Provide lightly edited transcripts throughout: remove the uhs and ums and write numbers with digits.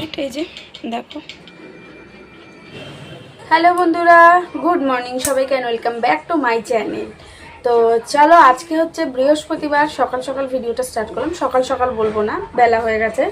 এটাই যে দেখো। হ্যালো বন্ধুরা, গুড মর্নিং সবাইকে, welcome back to my channel. তো চলো, আজকে হচ্ছে বৃহস্পতিবার, সকাল সকাল ভিডিওটা স্টার্ট করলাম। সকাল সকাল বলবো না, বেলা হয়ে গেছে,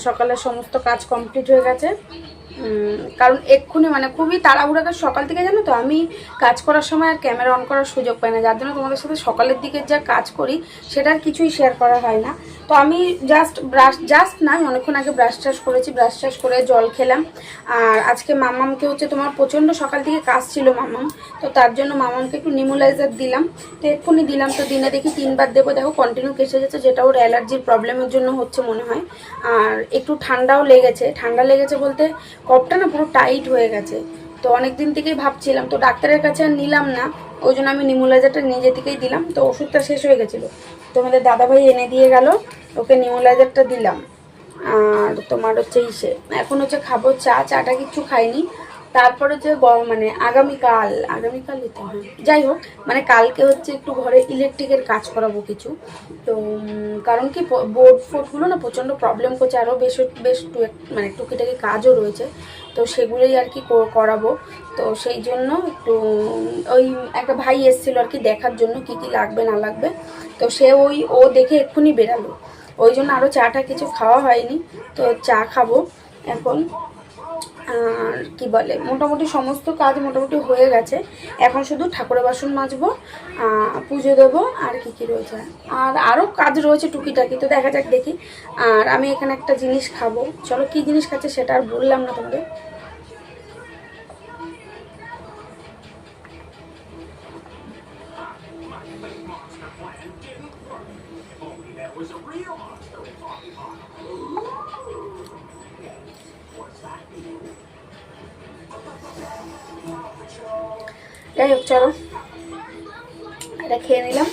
সকালের সমস্ত কাজ কমপ্লিট হয়ে গেছে। কারণ এক্ষুনি মানে খুবই তাড়াহুড়া সকাল থেকে, জানো তো আমি কাজ করার সময় আর ক্যামেরা অন করার সুযোগ পাই না, যার জন্য তোমাদের সাথে সকালের দিকে যা কাজ করি সেটার কিছুই শেয়ার করা হয় না। তো আমি জাস্ট না, আমি অনেকক্ষণ আগে ব্রাশ টাশ করেছি, ব্রাশ টাশ করে জল খেলাম। আর আজকে মাম্মামকে হচ্ছে তোমার প্রচণ্ড সকাল থেকে কাজ ছিল মাম্মাম, তো তার জন্য মাম্মামকে একটু নিমুলাইজার দিলাম। তো এক্ষুনি দিলাম, তো দিনে দেখি 3 বার দেবো। দেখো কন্টিনিউ কেসে যাচ্ছে, যেটা ওর অ্যালার্জির প্রবলেমের জন্য হচ্ছে মনে হয়। আর একটু ঠান্ডাও লেগেছে, ঠান্ডা লেগেছে বলতে কফটা না পুরো টাইট হয়ে গেছে। তো অনেক দিন থেকেই ভাবছিলাম, তো ডাক্তারের কাছে আর নিলাম না, ওই জন্য আমি নিমুলাইজারটা নিজে থেকেই দিলাম। তো ওষুধটা শেষ হয়ে গেছিলো, তো আমাদের দাদাভাই এনে দিয়ে গেল, ওকে নিমুলাইজারটা দিলাম। আর তোমার হচ্ছে এখন হচ্ছে খাবো চাটা কিছু খাইনি। তারপরে হচ্ছে মানে আগামীকালই তো, হ্যাঁ যাই হোক, মানে কালকে হচ্ছে একটু ঘরে ইলেকট্রিকের কাজ করাবো কিছু। তো কারণ কি বোর্ড ফোর্ডগুলো না প্রচণ্ড প্রবলেম করছে, আরও বেশ মানে টুকিটাকি কাজও রয়েছে, তো সেগুলোই আর কি করাবো। তো সেই জন্য একটু ওই একটা ভাই এসেছিলো আর কি দেখার জন্য কি কি লাগবে না লাগবে। তো সে ও দেখে এক্ষুনি বেরালো, ওই জন্য আরও চাটা কিছু খাওয়া হয়নি। তো চা খাবো এখন। আর কি বলে, মোটামুটি সমস্ত কাজ মোটামুটি হয়ে গেছে। এখন শুধু ঠাকুরের বাসন মাজবো, পুজো দেবো, আর কি কি রয়েছে, আর আরও কাজ রয়েছে টুকিটাকি, তো দেখা যাক দেখি। আর আমি এখানে একটা জিনিস খাবো, চলো কি জিনিস খাচ্ছে সেটা আর বললাম না তোমাদের। যাই হোক চলো, এটা খেয়ে নিলাম।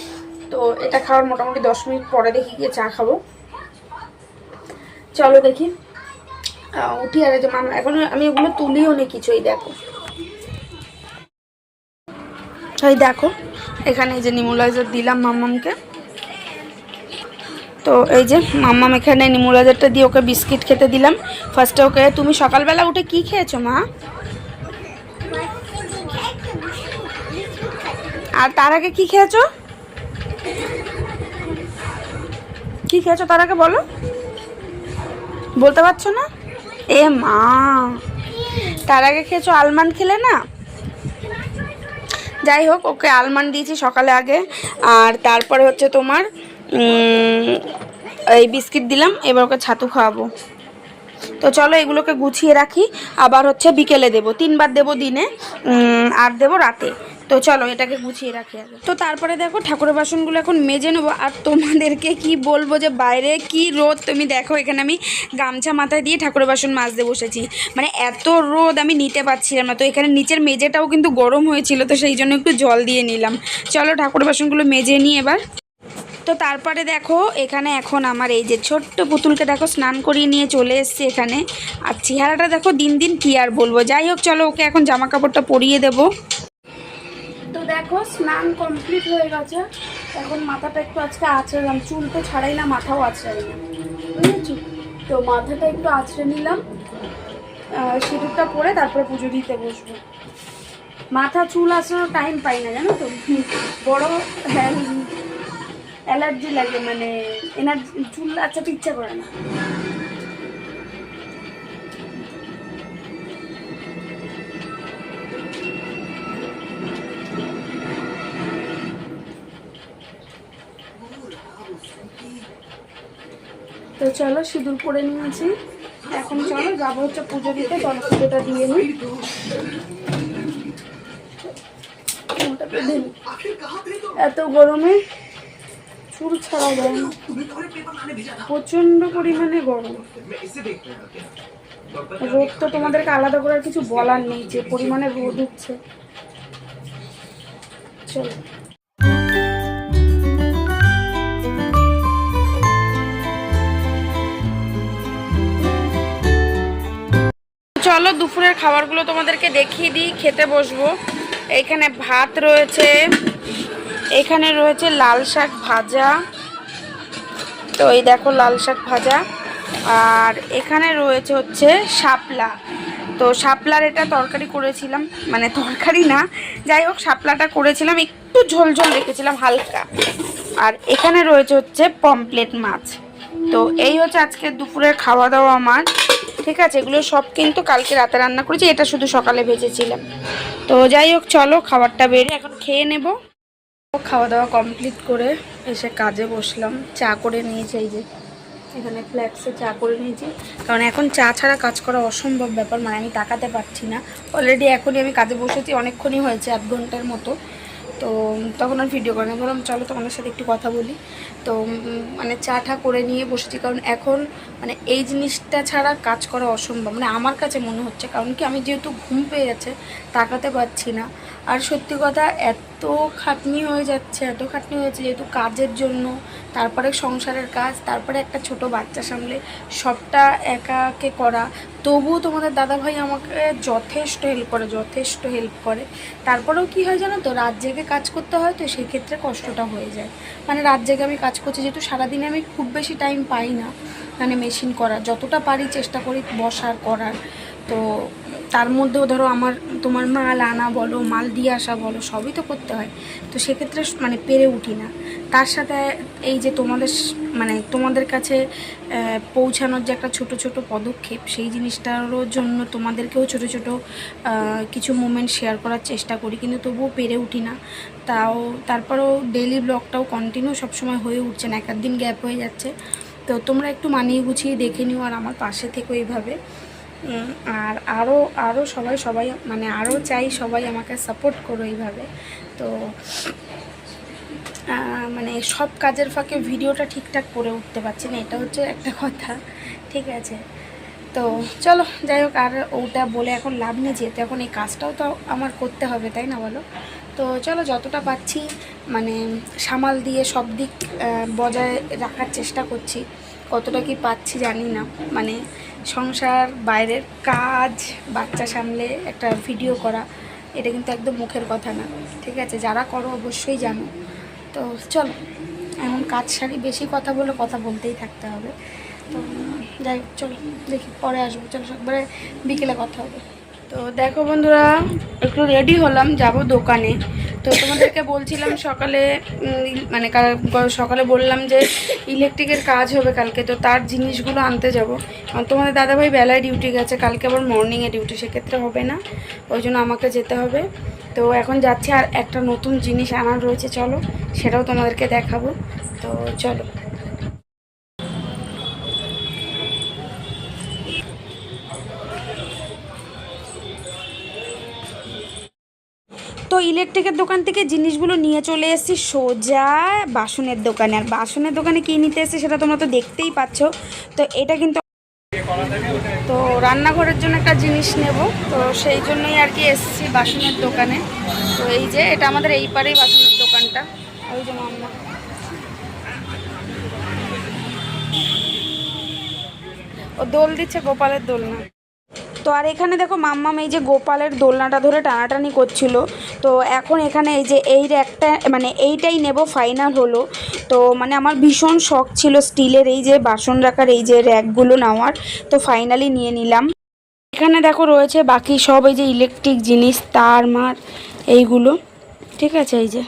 তো এটা খাওয়ার মোটামুটি 10 মিনিট পরে দেখি গিয়ে চা খাবো। চলো দেখি উঠি। আর যে মামা এখন আমি ওগুলো তুলিও নি কিছু, এই দেখো, এই দেখো এখানে এই যে নিমুলাইজার দিলাম মাম্মামকে। তো এই যে মাম্মাম এখানে নিমুলাইজারটা দিয়ে ওকে বিস্কিট খেতে দিলাম ফার্স্টে। ওকে, তুমি সকালবেলা উঠে কি খেয়েছো মা? আর তার আগে কি খেয়েছো? কি খেয়েছো তার আগে বলো, বলতে পারছো না? এ মা, তার আগে খেয়েছো আলমন্ড, খেলে না? যাই হোক, ওকে আলমন্ড দিয়েছি সকালে আগে, আর তারপরে হচ্ছে তোমার এই বিস্কিট দিলাম। এবার ওকে ছাতু খাওয়াবো। তো চলো এগুলোকে গুছিয়ে রাখি, আবার হচ্ছে বিকেলে দেবো, 3 বার দেবো দিনে, আর দেবো রাতে। তো চলো এটাকে গুছিয়ে রাখি আগে। তো তারপরে দেখো ঠাকুরের বাসনগুলো এখন মেজে নেবো। আর তোমাদেরকে কি বলবো যে বাইরে কি রোদ, তুমি দেখো এখানে আমি গামছা মাথায় দিয়ে ঠাকুরের বাসন মাজতে বসেছি, মানে এত রোদ আমি নিতে পারছিলাম না। তো এখানে নিচের মেজেটাও কিন্তু গরম হয়েছিল, তো সেই জন্য একটু জল দিয়ে নিলাম। চলো ঠাকুরের বাসনগুলো মেজে নিই এবার। তো তারপরে দেখো এখানে এখন আমার এই যে ছোট্ট পুতুলকে দেখো স্নান করিয়ে নিয়ে চলে এসছে এখানে। আর চেহারাটা দেখো দিন দিন কি আর বলবো। যাই হোক চলো ওকে এখন জামা কাপড়টা পরিয়ে দেবো। তো দেখো স্নান কমপ্লিট হয়ে গেছে, এখন মাথাটা একটু আজকে আঁচড়ালাম, চুল তো ছাড়াই না, মাথাও আঁচড়াই না, বুঝেছি? তো মাথাটা একটু আঁচড়ে নিলাম, সিঁদুরটা পরে তারপরে পুজো দিতে বসবো। মাথা চুল আঁচড়ানোর টাইম পাই না, জানো তো, বড় অ্যালার্জি লাগে, মানে চুল আঁচাতে ইচ্ছা করে না। তো চলো সিঁদুর পরে নিয়েছি, এখন চলো যাবো হচ্ছে পুজো দিতে। চলো পুজোটা দিয়ে নিই। এত গরমে চুল ছাড়া যায় না, প্রচন্ড পরিমাণে গরম। রোদ তো তোমাদেরকে আলাদা করার কিছু বলার নেই, যে পরিমাণে রোদ উঠছে। চলো চলো দুপুরের খাবারগুলো তোমাদেরকে দেখিয়ে দিই, খেতে বসবো। এইখানে ভাত রয়েছে, এখানে রয়েছে লাল শাক ভাজা, তো এই দেখো লাল শাক ভাজা, আর এখানে রয়েছে হচ্ছে শাপলা। তো শাপলার এটা তরকারি করেছিলাম, মানে তরকারি না, যাই হোক শাপলাটা করেছিলাম, একটু ঝোলঝোল রেখেছিলাম হালকা। আর এখানে রয়েছে হচ্ছে পমপ্লেট মাছ। তো এই হচ্ছে আজকে দুপুরের খাওয়া দাওয়া আমার, ঠিক আছে। এগুলো সব কিন্তু কালকে রাতে রান্না করেছি, এটা শুধু সকালে ভেজেছিলাম। তো যাই হোক চলো খাবারটা বেড়ে এখন খেয়ে নেব। খাওয়া দাওয়া কমপ্লিট করে এসে কাজে বসলাম, চা করে নিয়েছি, এই যে এখানে ফ্ল্যাক্সে চা করে নিয়েছি, কারণ এখন চা ছাড়া কাজ করা অসম্ভব ব্যাপার, মানে আমি তাকাতে পারছি না। অলরেডি এখনই আমি কাজে বসেছি, অনেকক্ষণই হয়েছে, 1 ঘন্টার মতো। তো তখন আর ভিডিও করে না, বললাম চলো তোমাদের সাথে একটু কথা বলি। তো মানে চাটা করে নিয়ে বসেছি, কারণ এখন মানে এই জিনিসটা ছাড়া কাজ করা অসম্ভব, মানে আমার কাছে মনে হচ্ছে। কারণ কি আমি যেহেতু ঘুম পেয়ে যাচ্ছে, তাকাতে পারছি না। আর সত্যি কথা এত খাটনি হয়ে যাচ্ছে, এত খাটনি হয়েছে, যেহেতু কাজের জন্য, তারপরে সংসারের কাজ, তারপরে একটা ছোট বাচ্চা সামলে সবটা একাকে করা। তবুও তোমাদের দাদাভাই আমাকে যথেষ্ট হেল্প করে। তারপরেও কি হয় জানো তো, রাত জেগে কাজ করতে হয়, তো সেই ক্ষেত্রে কষ্টটা হয়ে যায়। মানে রাত জেগে আমি কাজ করছি, যেহেতু সারাদিনে আমি খুব বেশি টাইম পাই না মানে মেশিন করার, যতটা পারি চেষ্টা করি বসার করার। তো তার মধ্যেও ধরো আমার তোমার মাল আনা বলো, মাল দিয়ে আসা বলো, সবই তো করতে হয়। তো সেক্ষেত্রে মানে পেরে উঠি না। তার সাথে এই যে তোমাদের কাছে পৌঁছানোর যে একটা ছোট ছোট পদক্ষেপ, সেই জিনিসটারও জন্য তোমাদেরকেও ছোট ছোট কিছু মোমেন্ট শেয়ার করার চেষ্টা করি, কিন্তু তবুও পেরে উঠি না। তারপরেও ডেইলি ব্লগটাও কন্টিনিউ সবসময় হয়ে উঠছে না, 1 দিন গ্যাপ হয়ে যাচ্ছে। তো তোমরা একটু মানিয়ে গুছিয়ে দেখে নিও, আর আমার পাশে থেকো এইভাবে। আর আরও সবাই মানে আরও চাই সবাই আমাকে সাপোর্ট করো এইভাবে। তো মানে সব কাজের ফাঁকে ভিডিওটা ঠিকঠাক করে উঠতে পারছি না, এটা হচ্ছে একটা কথা, ঠিক আছে। তো চলো যাই হোক, আর ওটা বলে এখন লাভ নেই, যেহেতু এখন এই কাজটাও তো আমার করতে হবে, তাই না বলো। তো চলো যতটা পাচ্ছি মানে সামাল দিয়ে সব দিক বজায় রাখার চেষ্টা করছি। কতটা কি পাচ্ছি জানি না, মানে সংসার, বাইরের কাজ, বাচ্চা সামলে একটা ভিডিও করা, এটা কিন্তু একদম মুখের কথা না, ঠিক আছে। যারা করো অবশ্যই জানো। তো চলো এমন কাজ সারি, বেশি কথা বলে কথা বলতেই থাকতে হবে। তো যাই হোক চলো, দেখি পরে আসবো, চলো একবারে বিকেলে কথা হবে। তো দেখো বন্ধুরা, একটু রেডি হলাম, যাব দোকানে। তো তোমাদেরকে বলছিলাম সকালে, মানে সকালে বললাম যে ইলেকট্রিকের কাজ হবে কালকে, তো তার জিনিসগুলো আনতে যাব। তোমাদের দাদাভাই বেলায় ডিউটি গেছে, কালকে আবার মর্নিংয়ে ডিউটি, সেক্ষেত্রে হবে না, ওই জন্য আমাকে যেতে হবে। তো এখন যাচ্ছি, আর একটা নতুন জিনিস আনার রয়েছে, চলো সেটাও তোমাদেরকে দেখাবো। তো চলো। তো ইলেকট্রিকের দোকান থেকে জিনিসগুলো নিয়ে চলে এসেছি সোজা বাসনের দোকানে। আর বাসনের দোকানে কী নিতে এসেছি সেটা তোমরা তো দেখতেই পাচ্ছ। তো এটা কিন্তু তো রান্নাঘরের জন্য একটা জিনিস নেব, তো সেই জন্যই আর কি এসেছি বাসনের দোকানে। তো এই যে এটা আমাদের এই পারেই বাসনের দোকানটা, ওই যে মাম্মা ও দোল দিচ্ছে, গোপালের দোলনা। তো আর এখানে দেখো মাম্মাম এই যে গোপালের দোলনাটা ধরে টানাটানি করছিল। তো এখন এখানে এই যে এই র্যাকটা, মানে এইটাই নেব ফাইনাল হলো। তো মানে আমার ভীষণ শখ ছিল স্টিলের এই যে বাসন রাখার এই যে র্যাকগুলো নেওয়ার, তো ফাইনালি নিয়ে নিলাম। এখানে দেখো রয়েছে বাকি সব এই যে ইলেকট্রিক জিনিস, তার মার এইগুলো, ঠিক আছে। এই যে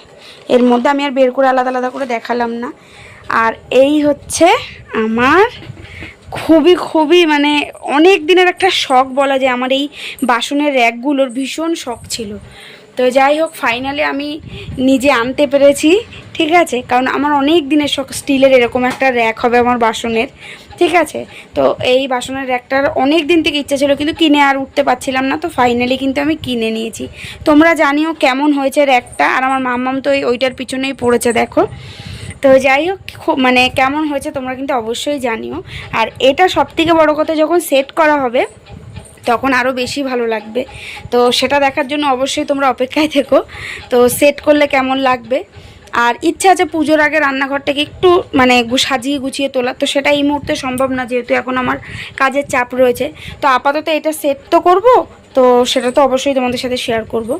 এর মধ্যে আমি আর বের করে আলাদা আলাদা করে দেখালাম না। আর এই হচ্ছে আমার খুবই মানে অনেক দিনের একটা শখ বলা যায়, আমার এই বাসনের র্যাকগুলোর ভীষণ শখ ছিল। তো যাই হোক ফাইনালি আমি নিজে আনতে পেরেছি, ঠিক আছে। কারণ আমার অনেক দিনের শখ স্টিলের এরকম একটা র্যাক হবে আমার বাসনের, ঠিক আছে। তো এই বাসনের র্যাকটার অনেক দিন থেকে ইচ্ছা ছিল, কিন্তু কিনে আর উঠতে পারছিলাম না। তো ফাইনালি কিন্তু আমি কিনে নিয়েছি। তোমরা জানিও কেমন হয়েছে র্যাকটা, আর আমার মাম্মাম তো ওইটার পিছনেই পড়েছে দেখো। তো যাই হোক খুব মানে কেমন হয়েছে তোমরা কিন্তু অবশ্যই জানিও। আর এটা সবথেকে বড় কথা, যখন সেট করা হবে তখন আরও বেশি ভালো লাগবে। তো সেটা দেখার জন্য অবশ্যই তোমরা অপেক্ষায় থেকো, তো সেট করলে কেমন লাগবে। আর ইচ্ছা আছে পুজোর আগে রান্নাঘরটাকে একটু মানে সাজিয়ে গুছিয়ে তোলা, তো সেটা এই মুহূর্তে সম্ভব না, যেহেতু এখন আমার কাজের চাপ রয়েছে। তো আপাতত এটা সেট তো করব, তো সেটা তো অবশ্যই তোমাদের সাথে শেয়ার করব।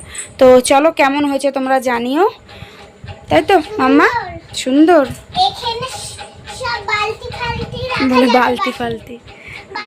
তো চলো কেমন হয়েছে তোমরা জানিও, তাই তো মাম্মা? সুন্দর। বলে বালতি ফালতি।